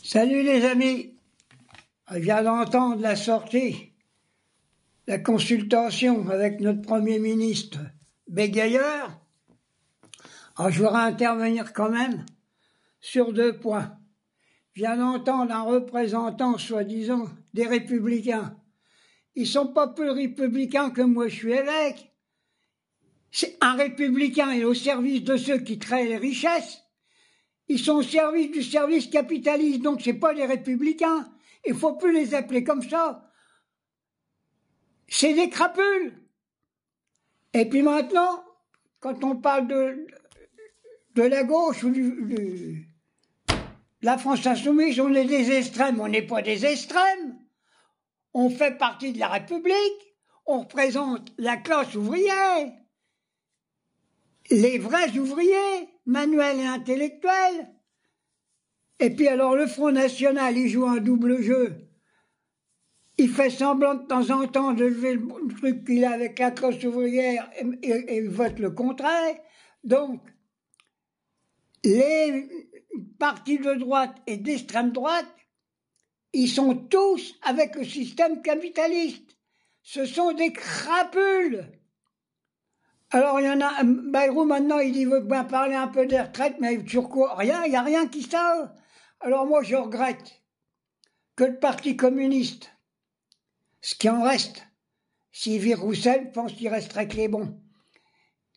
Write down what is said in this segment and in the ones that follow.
Salut les amis, je viens d'entendre la sortie, la consultation avec notre Premier ministre bégayeur. Alors je voudrais intervenir quand même sur 2 points. Je viens d'entendre un représentant, soi-disant, des Républicains. Ils sont pas plus républicains que moi je suis évêque. C'est un républicain est au service de ceux qui créent les richesses. Ils sont au service du service capitaliste, donc c'est pas des républicains. Il faut plus les appeler comme ça. C'est des crapules. Et puis maintenant, quand on parle de la gauche ou de la France insoumise, on est des extrêmes. On n'est pas des extrêmes. On fait partie de la République. On représente la classe ouvrière. Les vrais ouvriers, manuels et intellectuels. Et puis alors le Front National, il joue un double jeu. Il fait semblant de temps en temps de lever le truc qu'il a avec la classe ouvrière et il vote le contraire. Donc, les partis de droite et d'extrême droite, ils sont tous avec le système capitaliste. Ce sont des crapules. Alors il y en a, Bayrou maintenant il veut bien parler un peu des retraites, mais sur quoi? Rien, il n'y a rien qui sort. Alors moi je regrette que le Parti communiste, ce qui en reste, s'il vire Roussel, je pense qu'il resterait que les bons.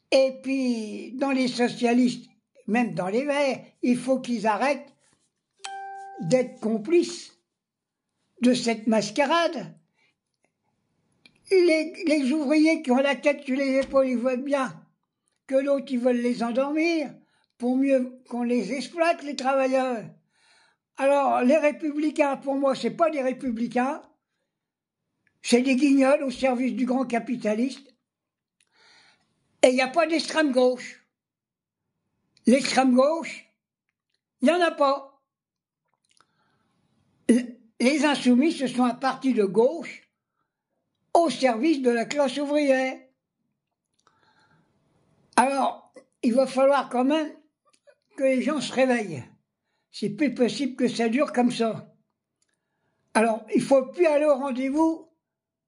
Et puis dans les socialistes, même dans les Verts, il faut qu'ils arrêtent d'être complices de cette mascarade. Les ouvriers qui ont la tête sur les épaules, ils voient bien que l'autre, ils veulent les endormir pour mieux qu'on les exploite, les travailleurs. Alors, les républicains, pour moi, c'est pas des républicains, c'est des guignols au service du grand capitaliste. Et il n'y a pas d'extrême gauche. L'extrême gauche, il n'y en a pas. Les insoumis, ce sont un parti de gauche au service de la classe ouvrière. Alors, il va falloir quand même que les gens se réveillent. C'est plus possible que ça dure comme ça. Alors, il ne faut plus aller au rendez-vous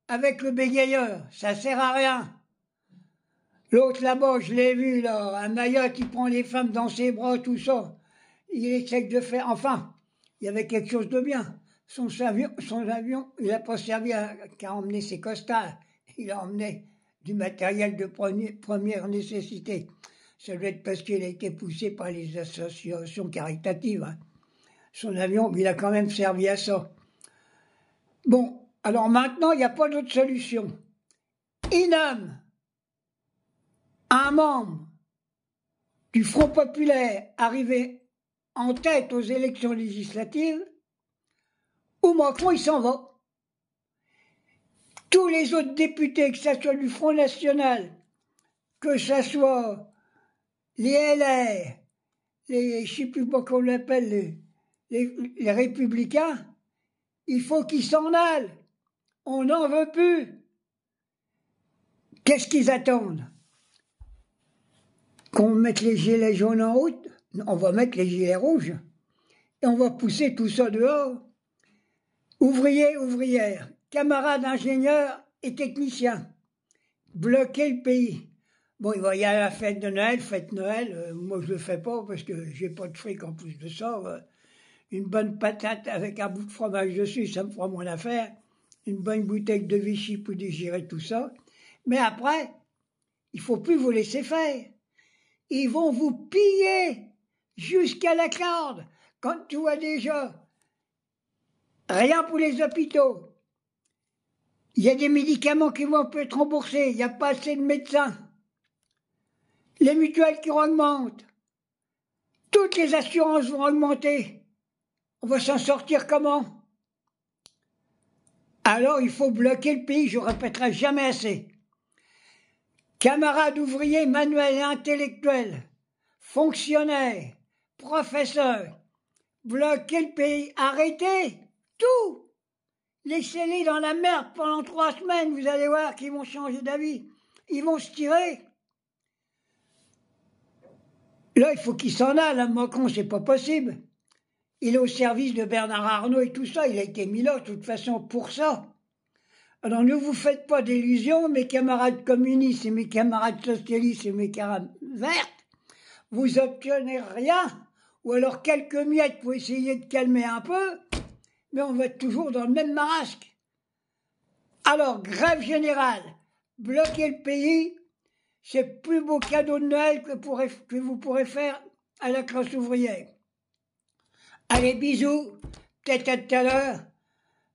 avec le bégayeur, ça sert à rien. L'autre là-bas, je l'ai vu, là, à Mayotte, il prend les femmes dans ses bras, tout ça. Il essaie de faire, enfin, il y avait quelque chose de bien. Son avion, il n'a pas servi qu'à emmener ses costards. Il a emmené du matériel de première nécessité. Ça doit être parce qu'il a été poussé par les associations caritatives. Hein. Son avion, il a quand même servi à ça. Bon, alors maintenant, il n'y a pas d'autre solution. Il nomme un membre du Front populaire arrivé en tête aux élections législatives, où Macron, il s'en va. Tous les autres députés, que ce soit du Front National, que ce soit les LR, je ne sais plus comment on l'appelle, les Républicains, il faut qu'ils s'en aillent. On n'en veut plus. Qu'est-ce qu'ils attendent? Qu'on mette les gilets jaunes en route? On va mettre les gilets rouges. Et on va pousser tout ça dehors. Ouvriers, ouvrières, camarades ingénieurs et techniciens, bloquer le pays. Bon, il va y aller à la fête de Noël, moi je le fais pas parce que j'ai pas de fric en plus de ça. Une bonne patate avec un bout de fromage dessus, ça me fera mon affaire. Une bonne bouteille de Vichy pour digérer tout ça. Mais après, il faut plus vous laisser faire. Ils vont vous piller jusqu'à la corde. Quand tu vois déjà, rien pour les hôpitaux. Il y a des médicaments qui vont être remboursés, il n'y a pas assez de médecins. Les mutuelles qui augmentent. Toutes les assurances vont augmenter. On va s'en sortir comment? Alors il faut bloquer le pays, je ne répéterai jamais assez. Camarades ouvriers, manuels et intellectuels, fonctionnaires, professeurs, bloquer le pays, arrêtez tout. Laissez-les dans la merde pendant 3 semaines, vous allez voir qu'ils vont changer d'avis. Ils vont se tirer. Là, il faut qu'ils s'en aillent. Macron, c'est pas possible. il est au service de Bernard Arnault et tout ça, il a été mis là, de toute façon, pour ça. Alors ne vous faites pas d'illusions, mes camarades communistes et mes camarades socialistes et mes camarades vertes, vous obtenez rien, ou alors quelques miettes pour essayer de calmer un peu, mais on va être toujours dans le même marasque. Alors, grève générale, bloquer le pays, c'est le plus beau cadeau de Noël que vous pourrez faire à la classe ouvrière. Allez, bisous, peut-être à tout à l'heure.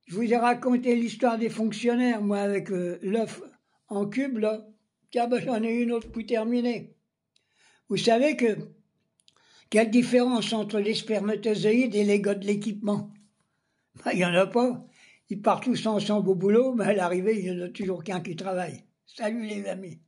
Je vous ai raconté l'histoire des fonctionnaires, moi, avec l'œuf en cube, là. Tiens, ben, j'en ai une autre pour terminer. Vous savez quelle différence entre les spermatozoïdes et les gars de l'équipement? Ben, il n'y en a pas. Ils partent tous ensemble au boulot, mais à l'arrivée, il n'y en a toujours qu'un qui travaille. Salut les amis.